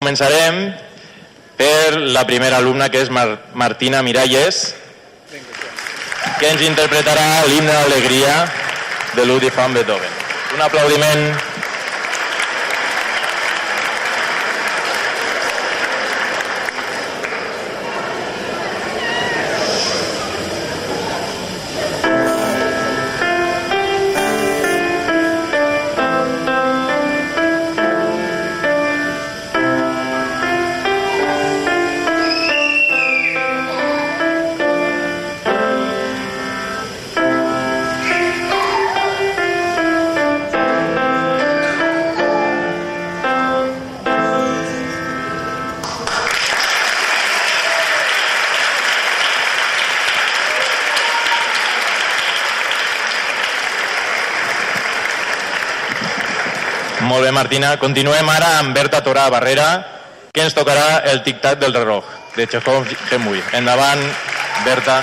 Començarem per la primera alumna, que és Martina Miralles, que ens interpretarà l'himne d'alegria de Ludwig van Beethoven. Un aplaudiment. Molt bé, Martina. Continuem ara amb Berta Torà Barrera, que ens tocarà el tic-tac del reloj, de Txékhov Gemuy. Endavant, Berta.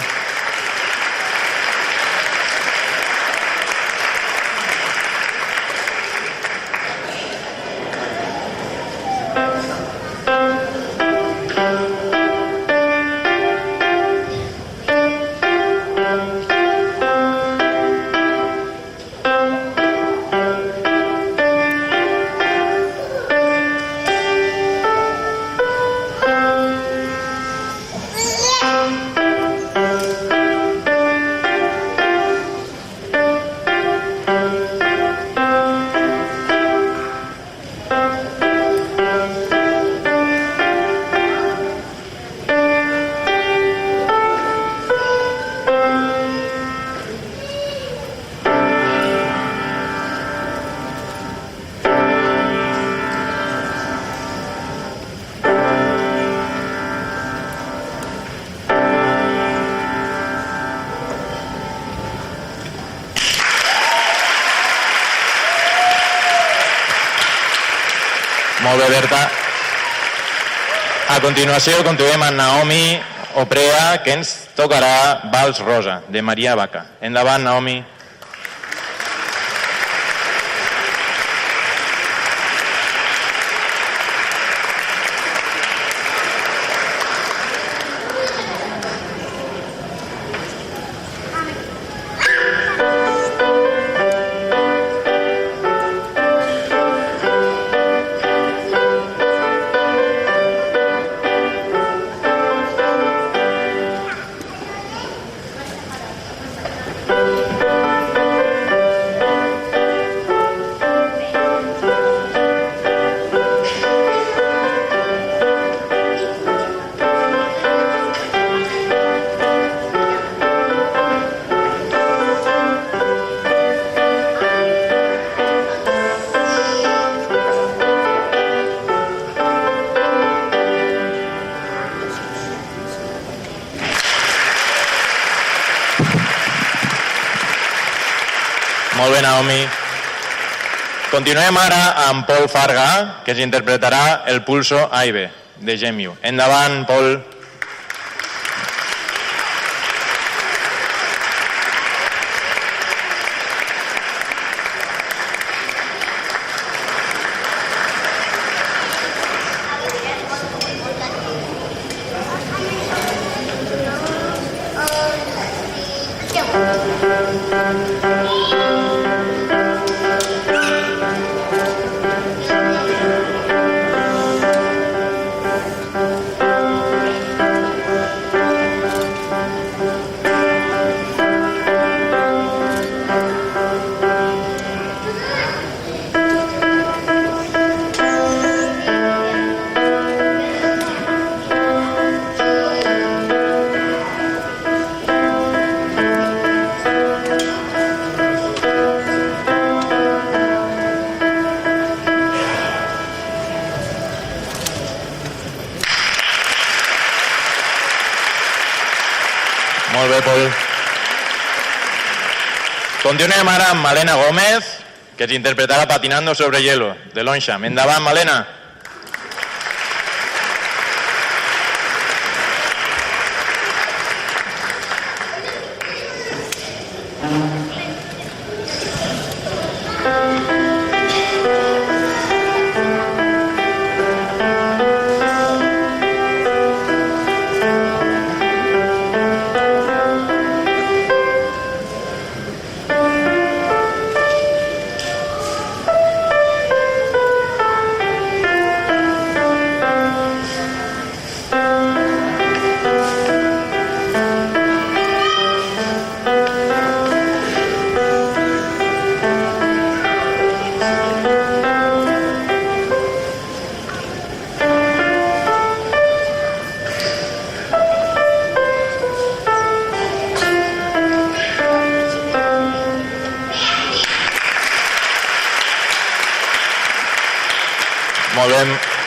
Molt bé, Berta. A continuació, continuem amb Naomi Oprea, que ens tocarà Vals Rosa, de Maria Vaca. Endavant, Naomi. Molt bé, Naomi. Continuem ara amb Paul Farga, que ens interpretarà el pulso AIB, de Gemio. Endavant, Paul. Molt bé, Pol. Continuem ara amb Malena Gómez, que ens interpretarà Patinando sobre hielo, de Longchamp. Endavant, Malena.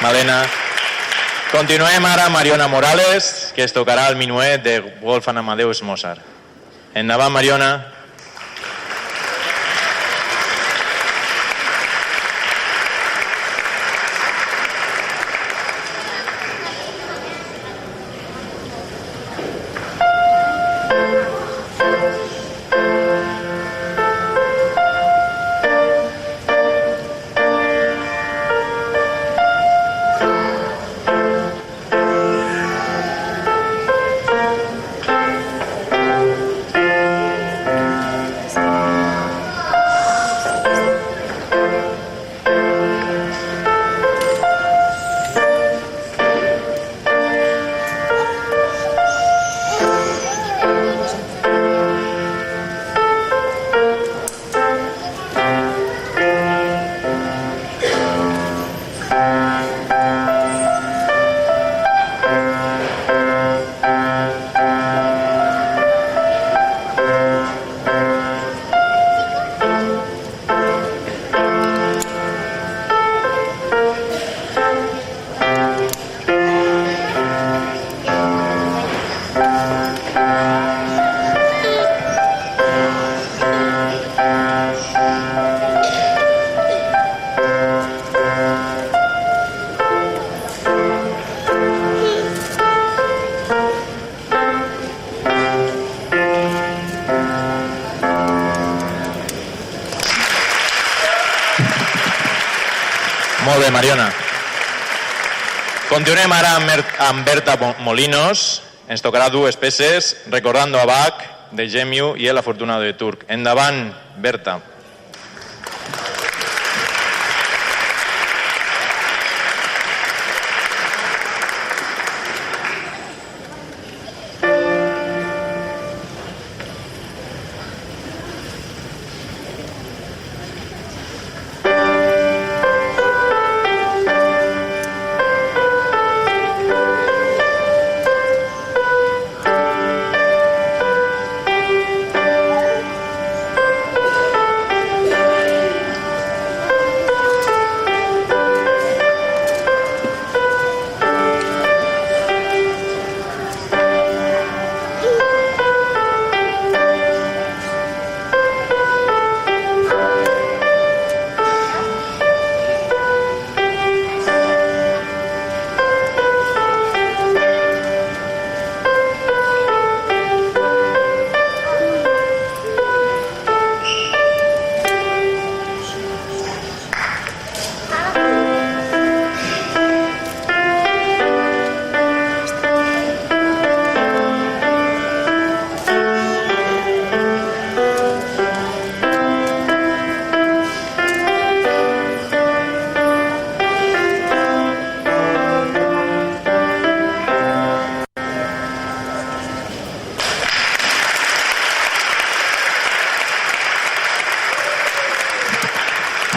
Malena. Continuem ara amb Mariona Morales, que es tocarà el minuet de Wolfgang Amadeus Mozart. Endavant, Mariona. Molt bé, Mariona. Continuem ara amb Berta Molinos. Ens tocarà dues peces, Recordando a Bach, de Gemiu, i El afortunado de Turc. Endavant, Berta.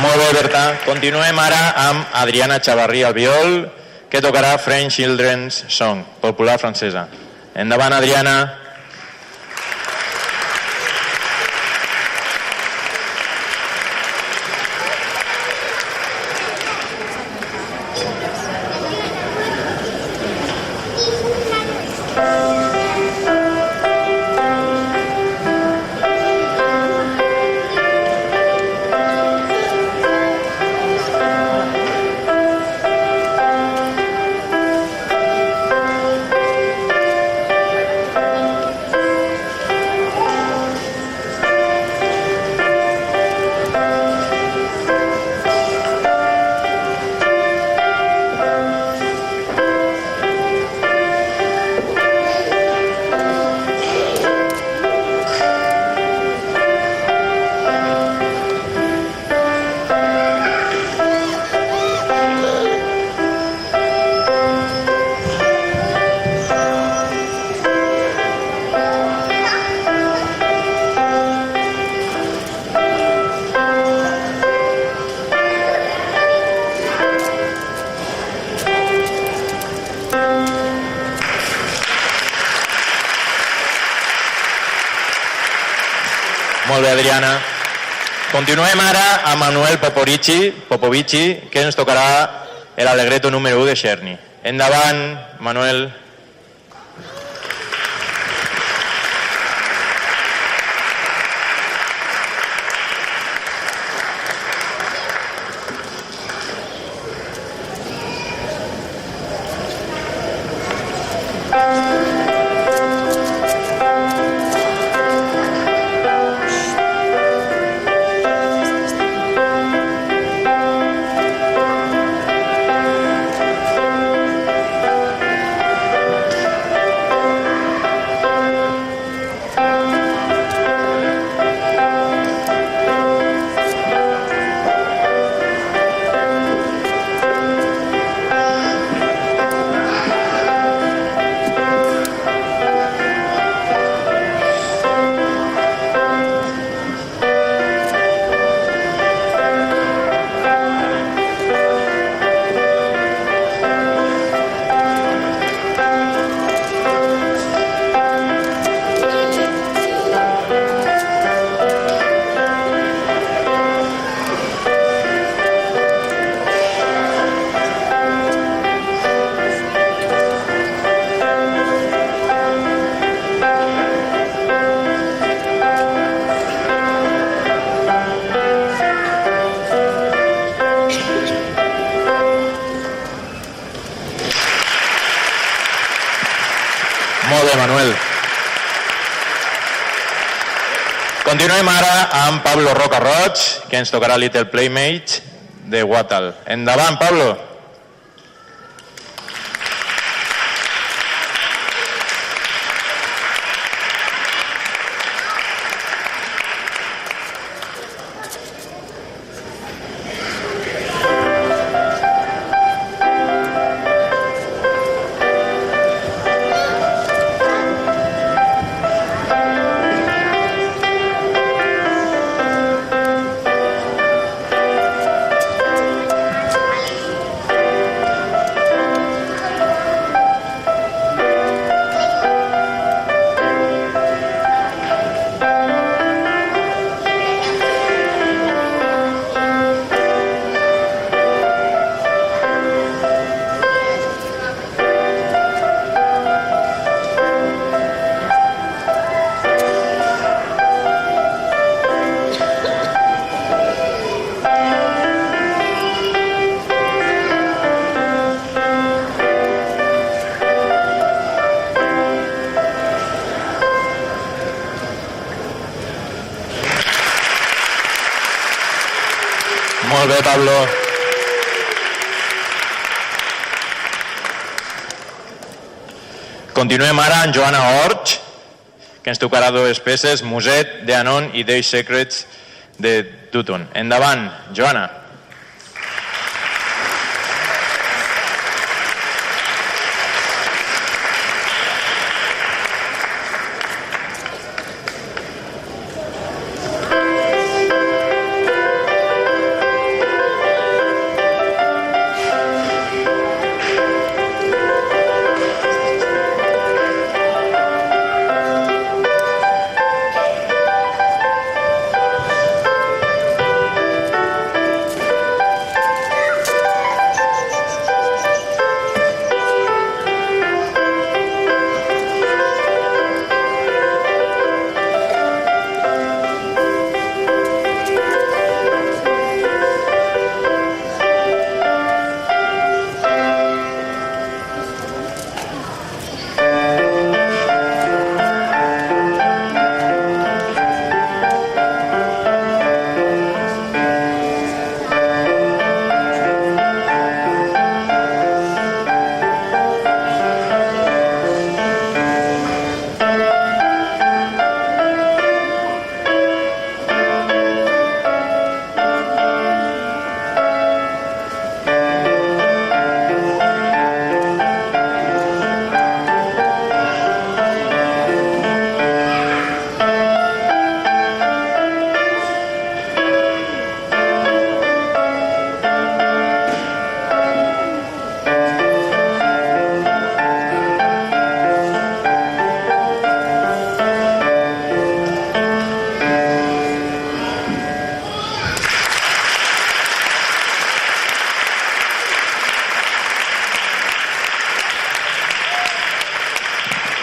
Molt bé, Berta. Continuem ara amb Adriana Chavarrí al viol, que tocarà French Children's Song, popular francesa. Endavant, Adriana. Molt bé, Adriana. Continuem ara amb Manuel Popovici, que ens tocarà l'Allegretto número 1 de Xerni. Endavant, Manuel. Molt bé, Manuel. Continuem ara amb Pablo Roca-Roig, que ens tocarà Little Playmate de Wattal. Endavant, Pablo. Molt bé, Pablo. Continuem ara amb Joana Orch, que ens tocarà dues peces, Muset, de Anon i Day Secrets de Tutun. Endavant, Joana.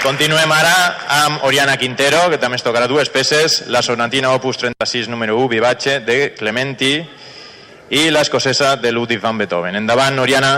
Continuem ara amb Oriana Quintero, que també es tocarà dues peces, la sonatina opus 36 número 1, Vivace, de Clementi, i l'escocesa de Ludwig van Beethoven. Endavant, Oriana.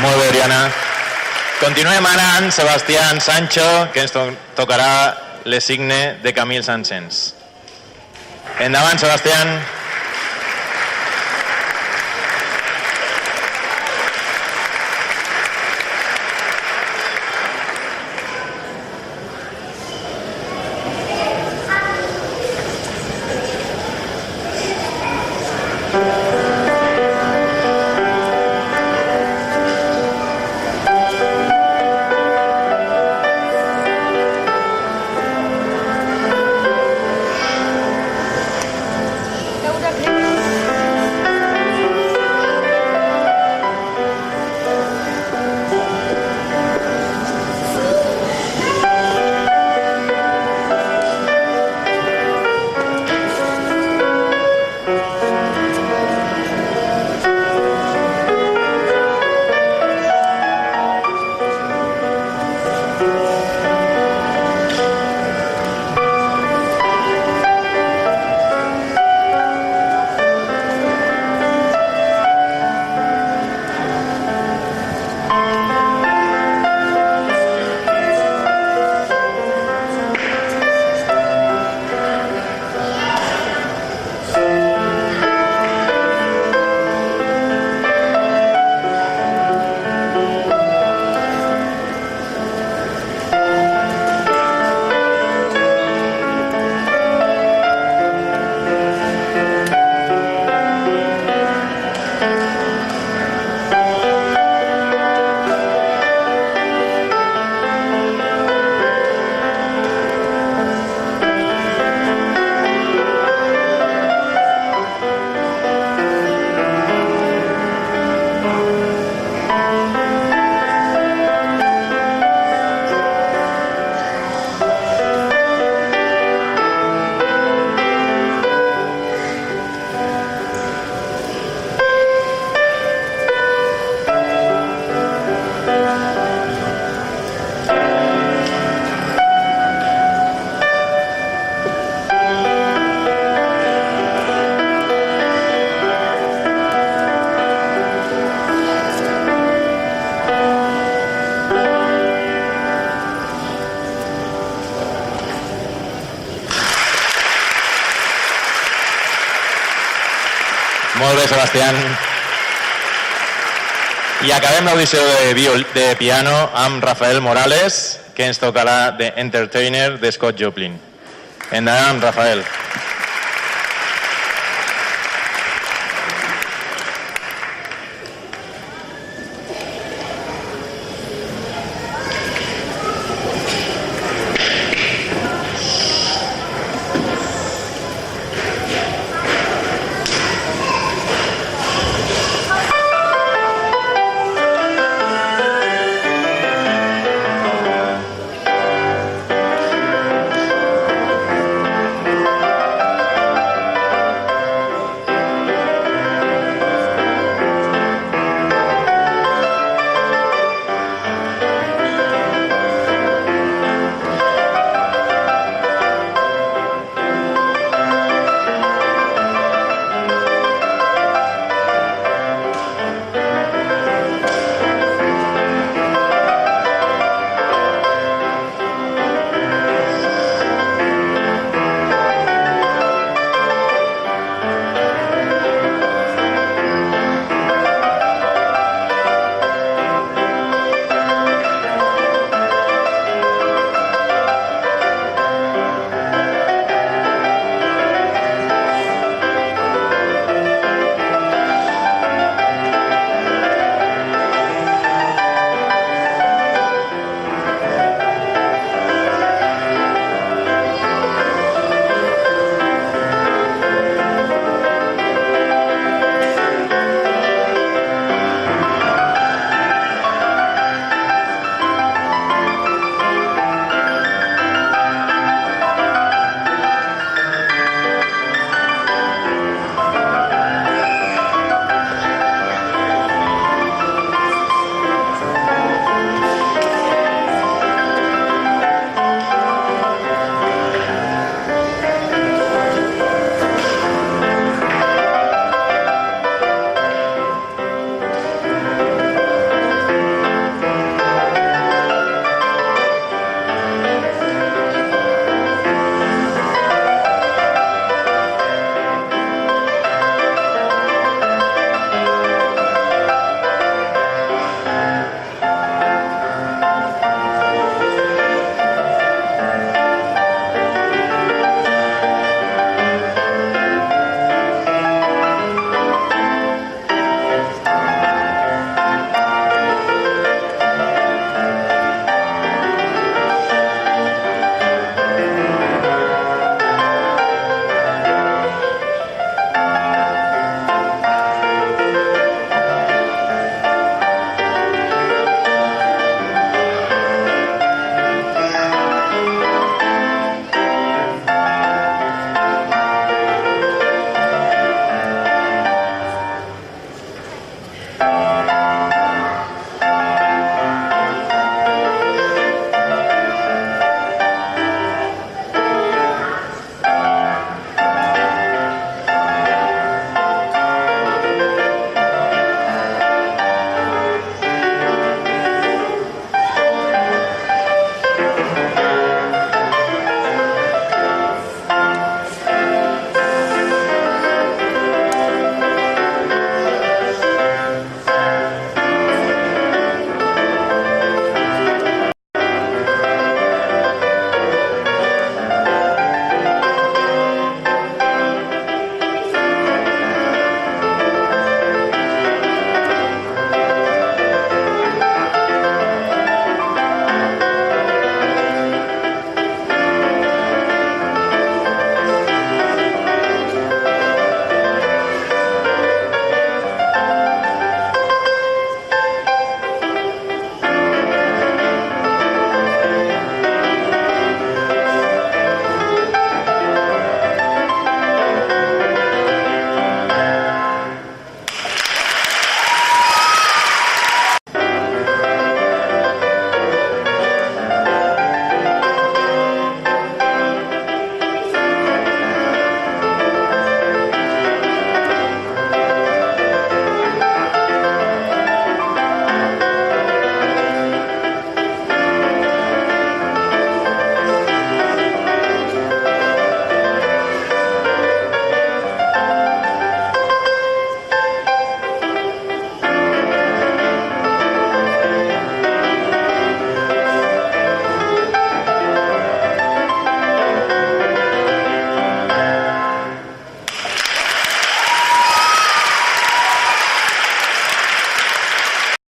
Molt bé, Oriana. Continuem ara amb Sebastián Sancho, que ens tocarà l'esigne de Camille Saint-Saëns. Endavant, Sebastián. Gràcies, Sebastián. I acabem l'audició de piano amb Rafael Morales, que ens tocarà The Entertainer de Scott Joplin. Endavant, Rafael.